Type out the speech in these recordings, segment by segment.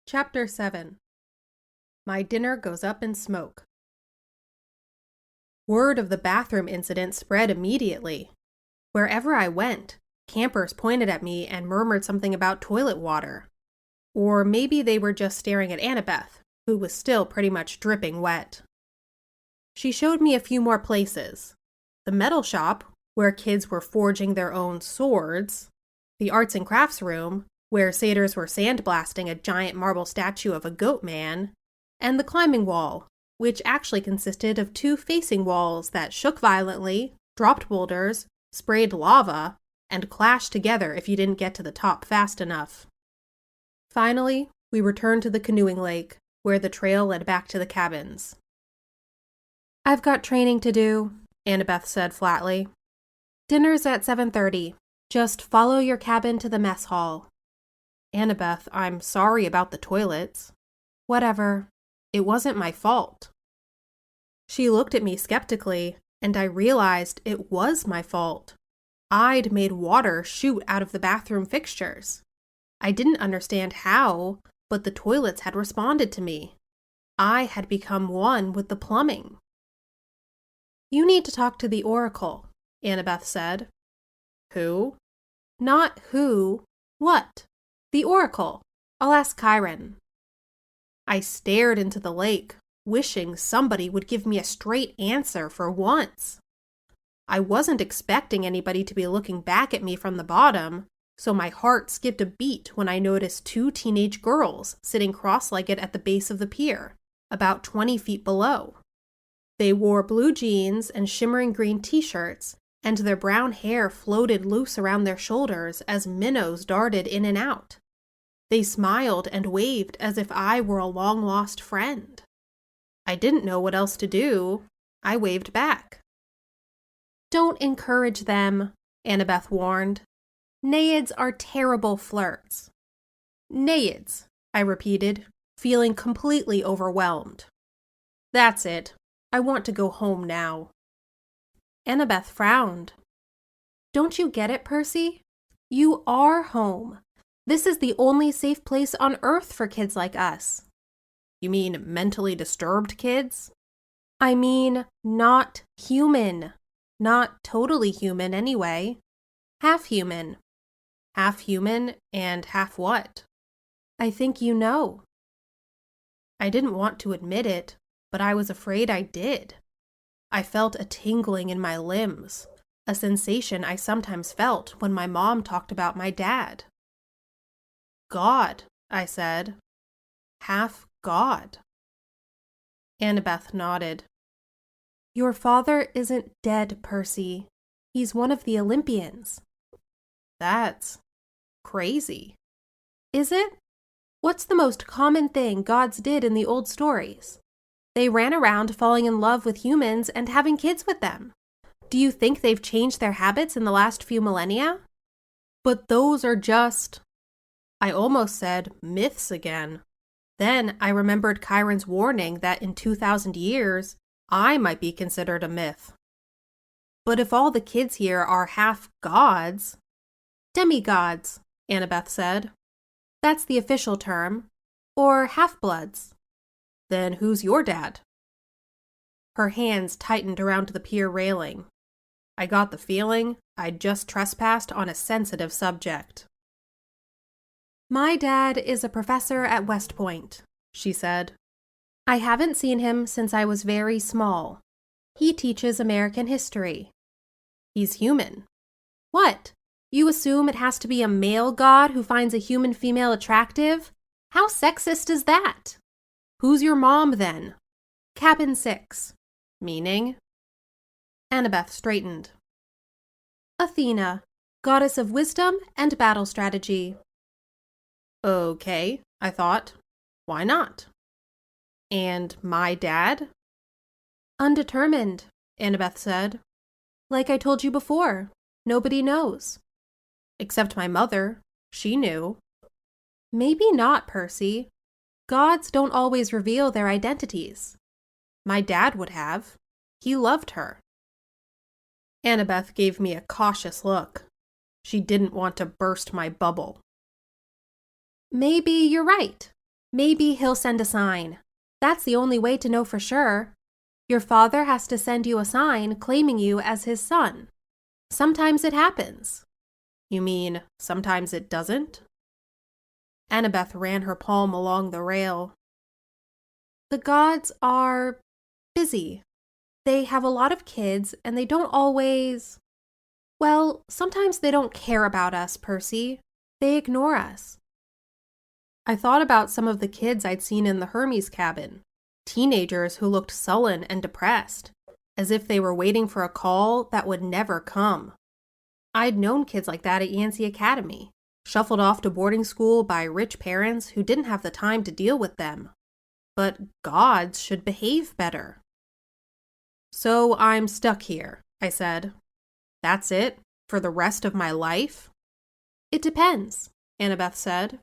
Chapter 7. My dinner goes up in smoke. Word of the bathroom incident spread immediately. Wherever I went, campers pointed at me and murmured something about toilet water. Or maybe they were just staring at Annabeth, who was still pretty much dripping wet. She showed me a few more places. The metal shop, where kids were forging their own swords. The arts and crafts room, where satyrs were sandblasting a giant marble statue of a goat man. And the climbing wall, which actually consisted of two facing walls that shook violently, dropped boulders, sprayed lava, and clashed together if you didn't get to the top fast enough. Finally, we returned to the canoeing lake, where the trail led back to the cabins. "I've got training to do," Annabeth said flatly. "Dinner's at 7:30. Just follow your cabin to the mess hall." "Annabeth, I'm sorry about the toilets." "Whatever. It wasn't my fault." She looked at me skeptically, and I realized it was my fault. I'd made water shoot out of the bathroom fixtures. I didn't understand how, but the toilets had responded to me. I had become one with the plumbing. "You need to talk to the Oracle," Annabeth said. "Who?" "Not who. What? The Oracle. I'll ask Chiron." I stared into the lake, wishing somebody would give me a straight answer for once. I wasn't expecting anybody to be looking back at me from the bottom, so my heart skipped a beat when I noticed two teenage girls sitting cross-legged at the base of the pier, about 20 feet below. They wore blue jeans and shimmering green t-shirts, and their brown hair floated loose around their shoulders as minnows darted in and out. They smiled and waved as if I were a long-lost friend. I didn't know what else to do. I waved back. "Don't encourage them," Annabeth warned. "Naiads are terrible flirts." "Naiads," I repeated, feeling completely overwhelmed. "That's it. I want to go home now." Annabeth frowned. "Don't you get it, Percy? You are home. This is the only safe place on Earth for kids like us." "You mean mentally disturbed kids?" "I mean, not human. Not totally human, anyway. Half human." "Half human and half what?" "I think you know." I didn't want to admit it, but I was afraid I did. I felt a tingling in my limbs, a sensation I sometimes felt when my mom talked about my dad. "God," I said. "Half God." Annabeth nodded. "Your father isn't dead, Percy. He's one of the Olympians." "That's crazy." "Is it? What's the most common thing gods did in the old stories? They ran around falling in love with humans and having kids with them. Do you think they've changed their habits in the last few millennia?" "But those are just..." I almost said myths again. Then I remembered Chiron's warning that in 2,000 years, I might be considered a myth. "But if all the kids here are half gods..." "Demigods," Annabeth said. "That's the official term. Or half-bloods." "Then who's your dad?" Her hands tightened around the pier railing. I got the feeling I'd just trespassed on a sensitive subject. "My dad is a professor at West Point," she said. "I haven't seen him since I was very small. He teaches American history." "He's human." "What? You assume it has to be a male god who finds a human female attractive? How sexist is that?" "Who's your mom, then?" "Cabin 6. "Meaning?" Annabeth straightened. "Athena, goddess of wisdom and battle strategy." "Okay," I thought. "Why not?" "And my dad?" "Undetermined," Annabeth said. "Like I told you before, nobody knows." "Except my mother. She knew." "Maybe not, Percy. Gods don't always reveal their identities." "My dad would have. He loved her." Annabeth gave me a cautious look. She didn't want to burst my bubble. "Maybe you're right. Maybe he'll send a sign. That's the only way to know for sure. Your father has to send you a sign claiming you as his son. Sometimes it happens. You mean sometimes it doesn't? Annabeth ran her palm along the rail. The gods are busy. They have a lot of kids, and they don't always... Well, sometimes they don't care about us, Percy. They ignore us. I thought about some of the kids I'd seen in the Hermes cabin. Teenagers who looked sullen and depressed, as if they were waiting for a call that would never come. I'd known kids like that at Yancey Academy, shuffled off to boarding school by rich parents who didn't have the time to deal with them. But gods should behave better. So I'm stuck here, I said. That's it? For the rest of my life? It depends, Annabeth said.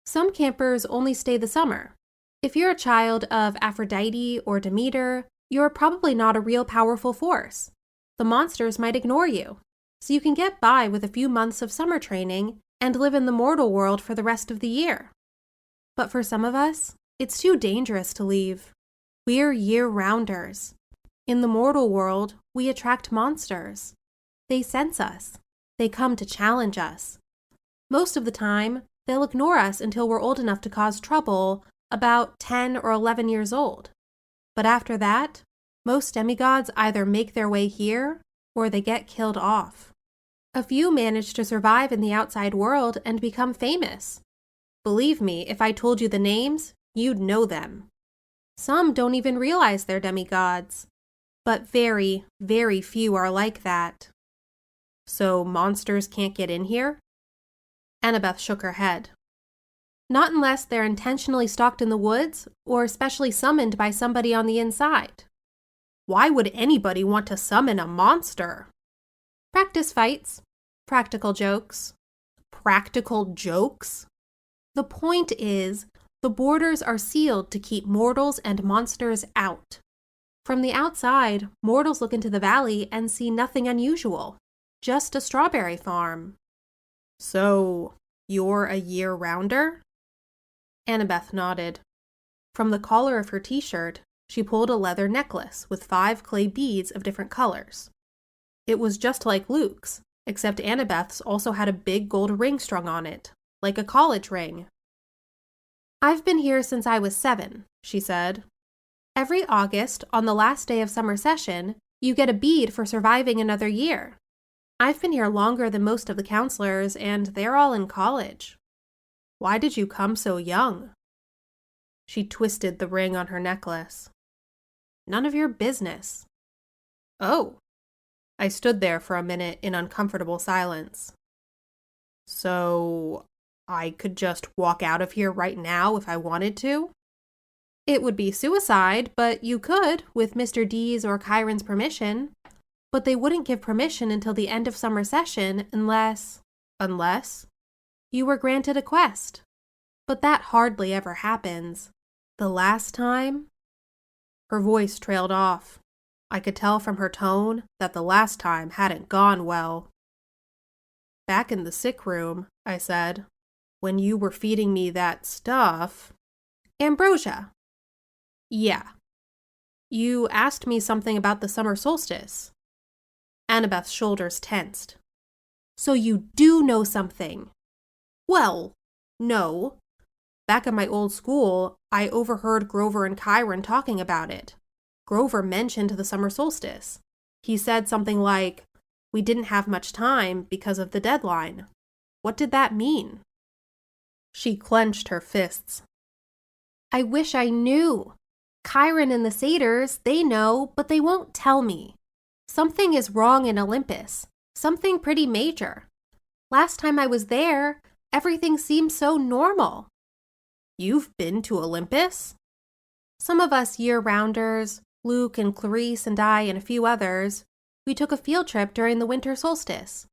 Some campers only stay the summer. If you're a child of Aphrodite or Demeter, you're probably not a real powerful force. The monsters might ignore you, so you can get by with a few months of summer training and live in the mortal world for the rest of the year. But for some of us, it's too dangerous to leave. We're year-rounders. In the mortal world, we attract monsters. They sense us. They come to challenge us. Most of the time, they'll ignore us until we're old enough to cause trouble, about 10 or 11 years old. But after that, most demigods either make their way here or they get killed off. A few manage to survive in the outside world and become famous. Believe me, if I told you the names, you'd know them. Some don't even realize they're demigods. But very, very few are like that. So monsters can't get in here? Annabeth shook her head. Not unless they're intentionally stalked in the woods or specially summoned by somebody on the inside. Why would anybody want to summon a monster? Practice fights. Practical jokes. Practical jokes? The point is, the borders are sealed to keep mortals and monsters out. From the outside, mortals look into the valley and see nothing unusual. Just a strawberry farm. So, you're a year-rounder? Annabeth nodded. From the collar of her t-shirt, she pulled a leather necklace with 5 clay beads of different colors. It was just like Luke's, except Annabeth's also had a big gold ring strung on it, like a college ring. I've been here since I was 7, she said. Every August, on the last day of summer session, you get a bead for surviving another year. I've been here longer than most of the counselors, and they're all in college. Why did you come so young? She twisted the ring on her necklace. None of your business. Oh. I stood there for a minute in uncomfortable silence. So, I could just walk out of here right now if I wanted to? It would be suicide, but you could, with Mr. D's or Chiron's permission. But they wouldn't give permission until the end of summer session unless you were granted a quest. But that hardly ever happens. The last time? Her voice trailed off. I could tell from her tone that the last time hadn't gone well. Back in the sick room, I said, when you were feeding me that stuff. Ambrosia. Yeah. You asked me something about the summer solstice. Annabeth's shoulders tensed. So you do know something? Well, no. Back at my old school, I overheard Grover and Chiron talking about it. Grover mentioned the summer solstice. He said something like, we didn't have much time because of the deadline. What did that mean? She clenched her fists. I wish I knew. Chiron and the satyrs, they know, but they won't tell me. Something is wrong in Olympus. Something pretty major. Last time I was there, everything seemed so normal. You've been to Olympus? Some of us year-rounders, Luke and Clarice and I and a few others, we took a field trip during the winter solstice.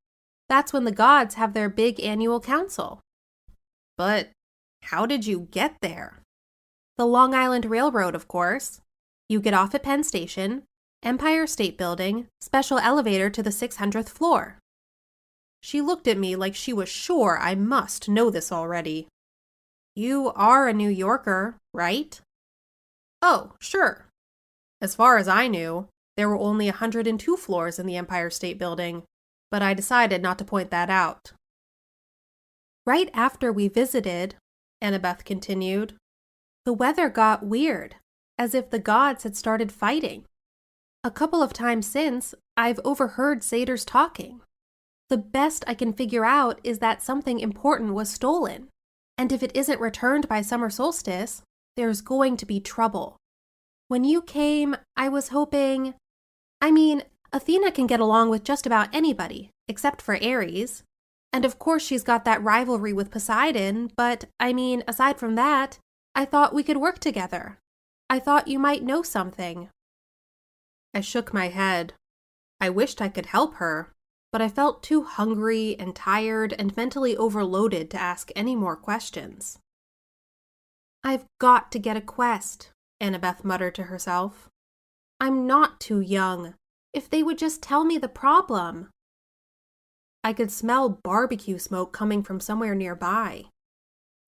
That's when the gods have their big annual council. But how did you get there? The Long Island Railroad, of course. You get off at Penn Station, Empire State Building, special elevator to the 600th floor. She looked at me like she was sure I must know this already. You are a New Yorker, right? Oh, sure. As far as I knew, there were only 102 floors in the Empire State Building, but I decided not to point that out. Right after we visited, Annabeth continued, the weather got weird, as if the gods had started fighting. A couple of times since, I've overheard satyrs talking. The best I can figure out is that something important was stolen, and if it isn't returned by summer solstice, there's going to be trouble. When you came, I was hoping... Athena can get along with just about anybody, except for Ares. And of course she's got that rivalry with Poseidon, but, aside from that, I thought we could work together. I thought you might know something. I shook my head. I wished I could help her, but I felt too hungry and tired and mentally overloaded to ask any more questions. I've got to get a quest, Annabeth muttered to herself. I'm not too young. If they would just tell me the problem. I could smell barbecue smoke coming from somewhere nearby.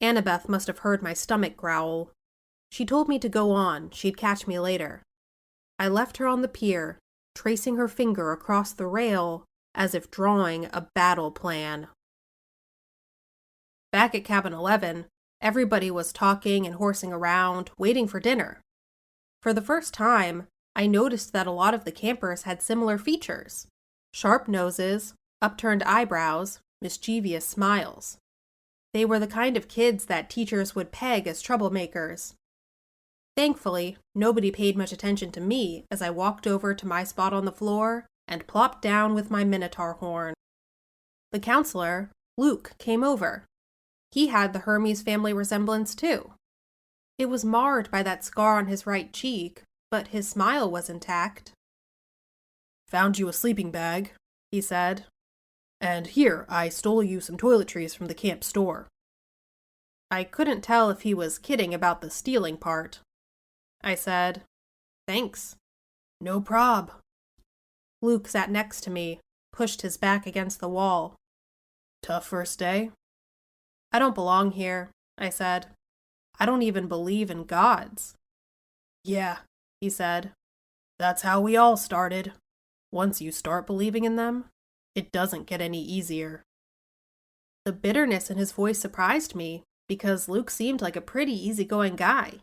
Annabeth must have heard my stomach growl. She told me to go on, she'd catch me later. I left her on the pier, tracing her finger across the rail as if drawing a battle plan. Back at Cabin 11, everybody was talking and horsing around, waiting for dinner. For the first time, I noticed that a lot of the campers had similar features: sharp noses, upturned eyebrows, mischievous smiles. They were the kind of kids that teachers would peg as troublemakers. Thankfully, nobody paid much attention to me as I walked over to my spot on the floor and plopped down with my minotaur horn. The counselor, Luke, came over. He had the Hermes family resemblance too. It was marred by that scar on his right cheek, but his smile was intact. "Found you a sleeping bag," he said. "And here, I stole you some toiletries from the camp store." I couldn't tell if he was kidding about the stealing part. I said, "Thanks." "No prob." Luke sat next to me, pushed his back against the wall. "Tough first day?" "I don't belong here," I said. "I don't even believe in gods." "Yeah," he said. "That's how we all started. Once you start believing in them, it doesn't get any easier." The bitterness in his voice surprised me, because Luke seemed like a pretty easygoing guy.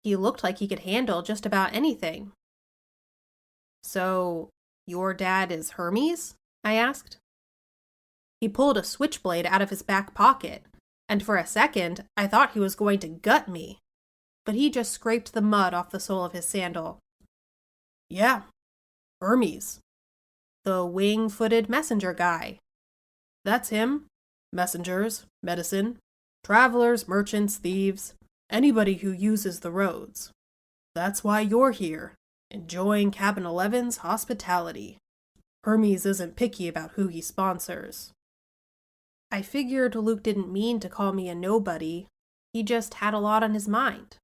He looked like he could handle just about anything. "So, your dad is Hermes?" I asked. He pulled a switchblade out of his back pocket, and for a second I thought he was going to gut me, but he just scraped the mud off the sole of his sandal. "Yeah, Hermes. The wing-footed messenger guy. That's him. Messengers, medicine, travelers, merchants, thieves, anybody who uses the roads. That's why you're here, enjoying Cabin 11's hospitality. Hermes isn't picky about who he sponsors." I figured Luke didn't mean to call me a nobody. He just had a lot on his mind.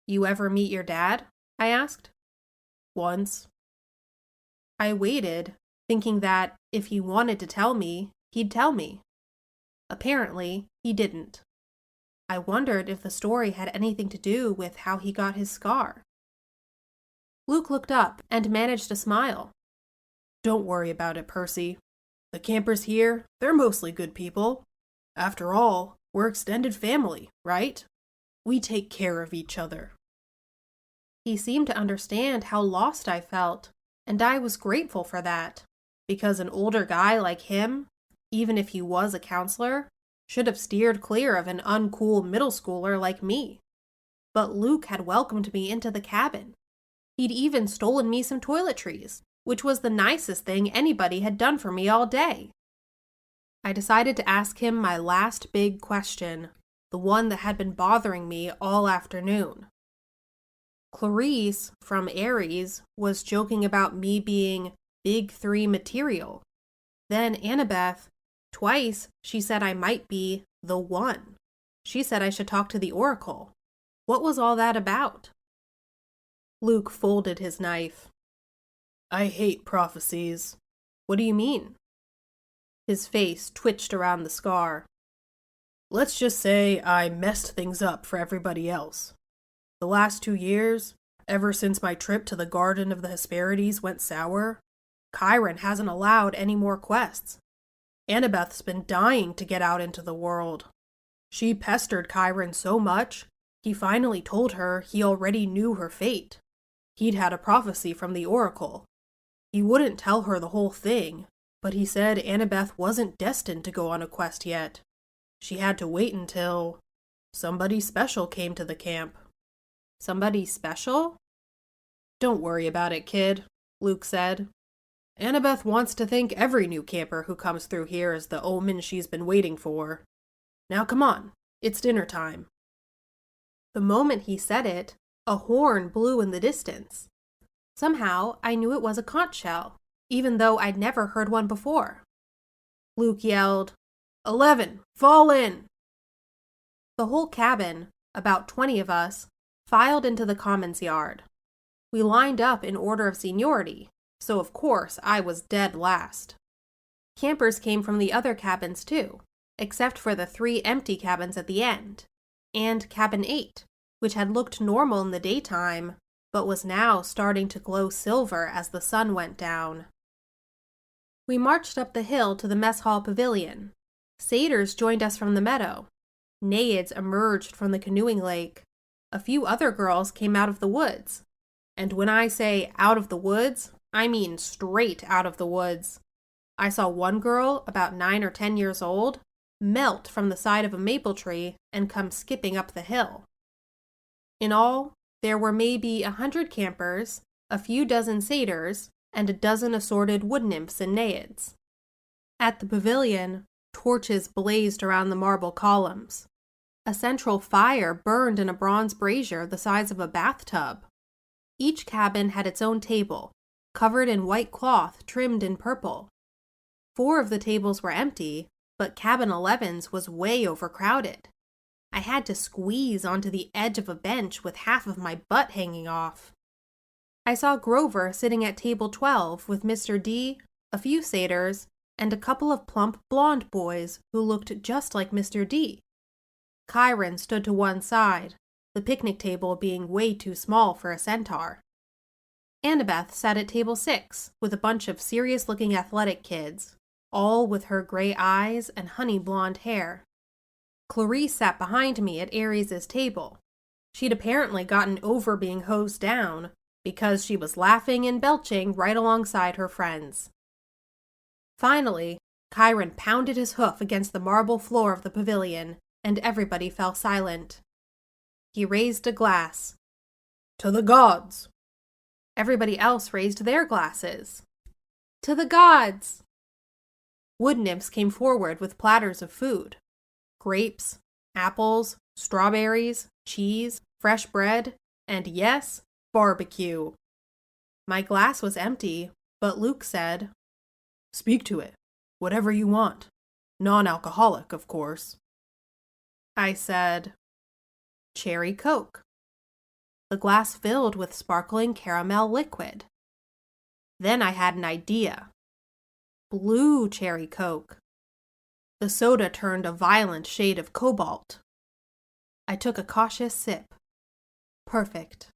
"You ever meet your dad?" I asked. "Once." I waited, thinking that if he wanted to tell me, he'd tell me. Apparently, he didn't. I wondered if the story had anything to do with how he got his scar. Luke looked up and managed a smile. "Don't worry about it, Percy. The campers here, they're mostly good people. After all, we're extended family, right? We take care of each other." He seemed to understand how lost I felt, and I was grateful for that, because an older guy like him, even if he was a counselor, should have steered clear of an uncool middle schooler like me. But Luke had welcomed me into the cabin. He'd even stolen me some toiletries, which was the nicest thing anybody had done for me all day. I decided to ask him my last big question, the one that had been bothering me all afternoon. Clarice, from Ares, was joking about me being Big Three material. Then Annabeth, twice, she said I might be the one. She said I should talk to the Oracle. What was all that about? Luke folded his knife. "I hate prophecies." "What do you mean?" His face twitched around the scar. Let's just say I messed things up for everybody else. The last 2 years, ever since my trip to the Garden of the Hesperides went sour, Chiron hasn't allowed any more quests. Annabeth's been dying to get out into the world. She pestered Chiron so much, he finally told her he already knew her fate. He'd had a prophecy from the oracle. He wouldn't tell her the whole thing, but he said Annabeth wasn't destined to go on a quest yet. She had to wait until somebody special came to the camp. Somebody special? Don't worry about it, kid, Luke said. Annabeth wants to thank every new camper who comes through here as the omen she's been waiting for. Now come on, it's dinner time. The moment he said it, a horn blew in the distance. Somehow, I knew it was a conch shell, even though I'd never heard one before. Luke yelled, 11, fall in! The whole cabin, about 20 of us, filed into the commons yard. We lined up in order of seniority, so of course I was dead last. Campers came from the other cabins too, except for the 3 empty cabins at the end, and Cabin 8, which had looked normal in the daytime, but was now starting to glow silver as the sun went down. We marched up the hill to the mess hall pavilion. Satyrs joined us from the meadow. Naiads emerged from the canoeing lake. A few other girls came out of the woods. And when I say out of the woods, I mean straight out of the woods. I saw one girl, about 9 or 10 years old, melt from the side of a maple tree and come skipping up the hill. In all, there were maybe 100 campers, a few dozen satyrs, and a dozen assorted wood nymphs and naiads. At the pavilion, torches blazed around the marble columns. A central fire burned in a bronze brazier the size of a bathtub. Each cabin had its own table, covered in white cloth trimmed in purple. 4 of the tables were empty, but Cabin 11's was way overcrowded. I had to squeeze onto the edge of a bench with half of my butt hanging off. I saw Grover sitting at table 12 with Mr. D, a few satyrs, and a couple of plump blonde boys who looked just like Mr. D. Chiron stood to one side, the picnic table being way too small for a centaur. Annabeth sat at table 6 with a bunch of serious-looking athletic kids, all with her gray eyes and honey blonde hair. Clarice sat behind me at Aries' table. She'd apparently gotten over being hosed down because she was laughing and belching right alongside her friends. Finally, Chiron pounded his hoof against the marble floor of the pavilion, and everybody fell silent. He raised a glass. To the gods! Everybody else raised their glasses. To the gods! Wood nymphs came forward with platters of food. Grapes, apples, strawberries, cheese, fresh bread, and yes, barbecue. My glass was empty, but Luke said, Speak to it. Whatever you want. Non-alcoholic, of course. I said, Cherry Coke. The glass filled with sparkling caramel liquid. Then I had an idea. Blue cherry Coke. The soda turned a violent shade of cobalt. I took a cautious sip. Perfect.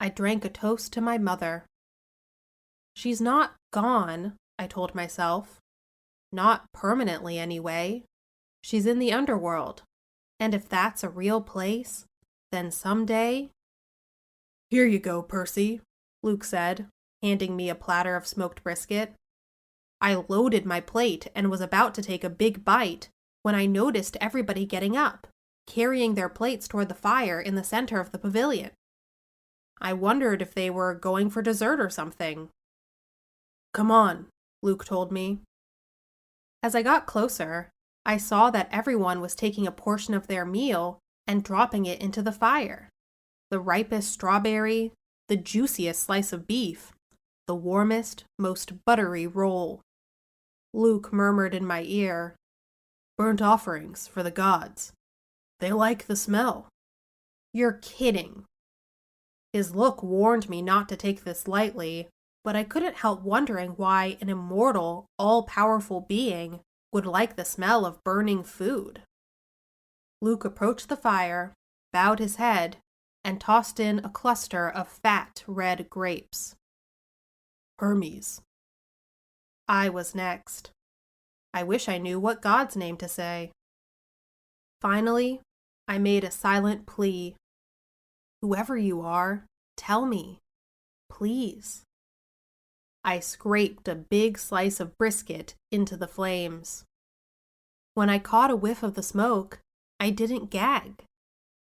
I drank a toast to my mother. She's not gone, I told myself. Not permanently, anyway. She's in the underworld. And if that's a real place, then someday... Here you go, Percy, Luke said, handing me a platter of smoked brisket. I loaded my plate and was about to take a big bite when I noticed everybody getting up, carrying their plates toward the fire in the center of the pavilion. I wondered if they were going for dessert or something. Come on, Luke told me. As I got closer, I saw that everyone was taking a portion of their meal and dropping it into the fire. The ripest strawberry, the juiciest slice of beef, the warmest, most buttery roll. Luke murmured in my ear, Burnt offerings for the gods. They like the smell. You're kidding. His look warned me not to take this lightly, but I couldn't help wondering why an immortal, all-powerful being would like the smell of burning food. Luke approached the fire, bowed his head, and tossed in a cluster of fat red grapes. Hermes. I was next. I wish I knew what God's name to say. Finally, I made a silent plea. Whoever you are, tell me, please. I scraped a big slice of brisket into the flames. When I caught a whiff of the smoke, I didn't gag.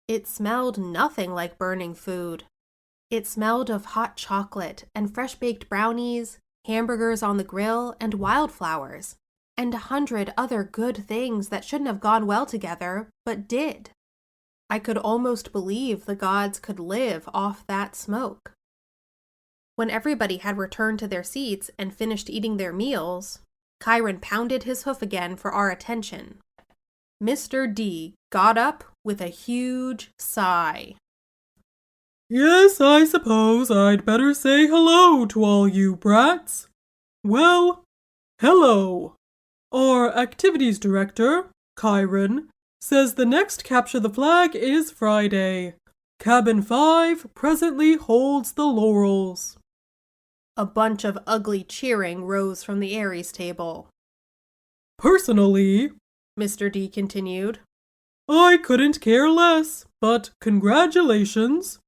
It smelled nothing like burning food. It smelled of hot chocolate and fresh-baked brownies, hamburgers on the grill, and wildflowers, and 100 other good things that shouldn't have gone well together, but did. I could almost believe the gods could live off that smoke. When everybody had returned to their seats and finished eating their meals, Chiron pounded his hoof again for our attention. Mr. D got up with a huge sigh. Yes, I suppose I'd better say hello to all you brats. Well, hello. Our activities director, Chiron, says the next Capture the Flag is Friday. Cabin 5 presently holds the laurels. A bunch of ugly cheering rose from the Ares table. Personally, Mr. D continued, I couldn't care less, but congratulations.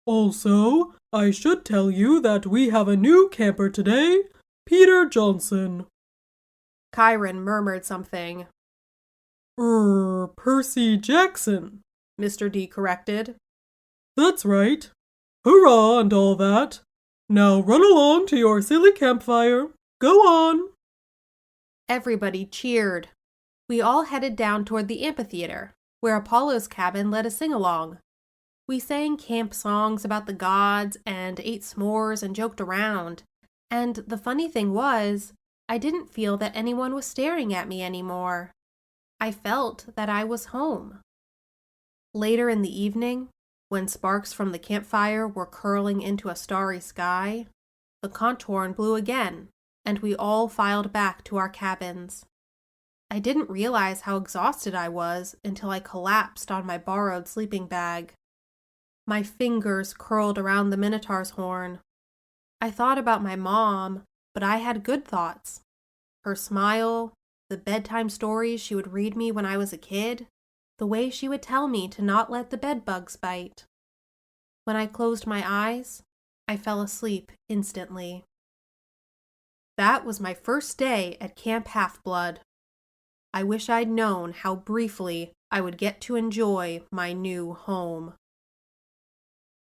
Also, I should tell you that we have a new camper today, Peter Johnson. Chiron murmured something. Percy Jackson, Mr. D corrected. That's right. Hurrah and all that. Now run along to your silly campfire. Go on. Everybody cheered. We all headed down toward the amphitheater, where Apollo's cabin led a sing-along. We sang camp songs about the gods and ate s'mores and joked around. And the funny thing was, I didn't feel that anyone was staring at me anymore. I felt that I was home. Later in the evening, when sparks from the campfire were curling into a starry sky, the contorn blew again, and we all filed back to our cabins. I didn't realize how exhausted I was until I collapsed on my borrowed sleeping bag. My fingers curled around the Minotaur's horn. I thought about my mom, but I had good thoughts. Her smile, the bedtime stories she would read me when I was a kid, the way she would tell me to not let the bed bugs bite. When I closed my eyes, I fell asleep instantly. That was my first day at Camp Half-Blood. I wish I'd known how briefly I would get to enjoy my new home.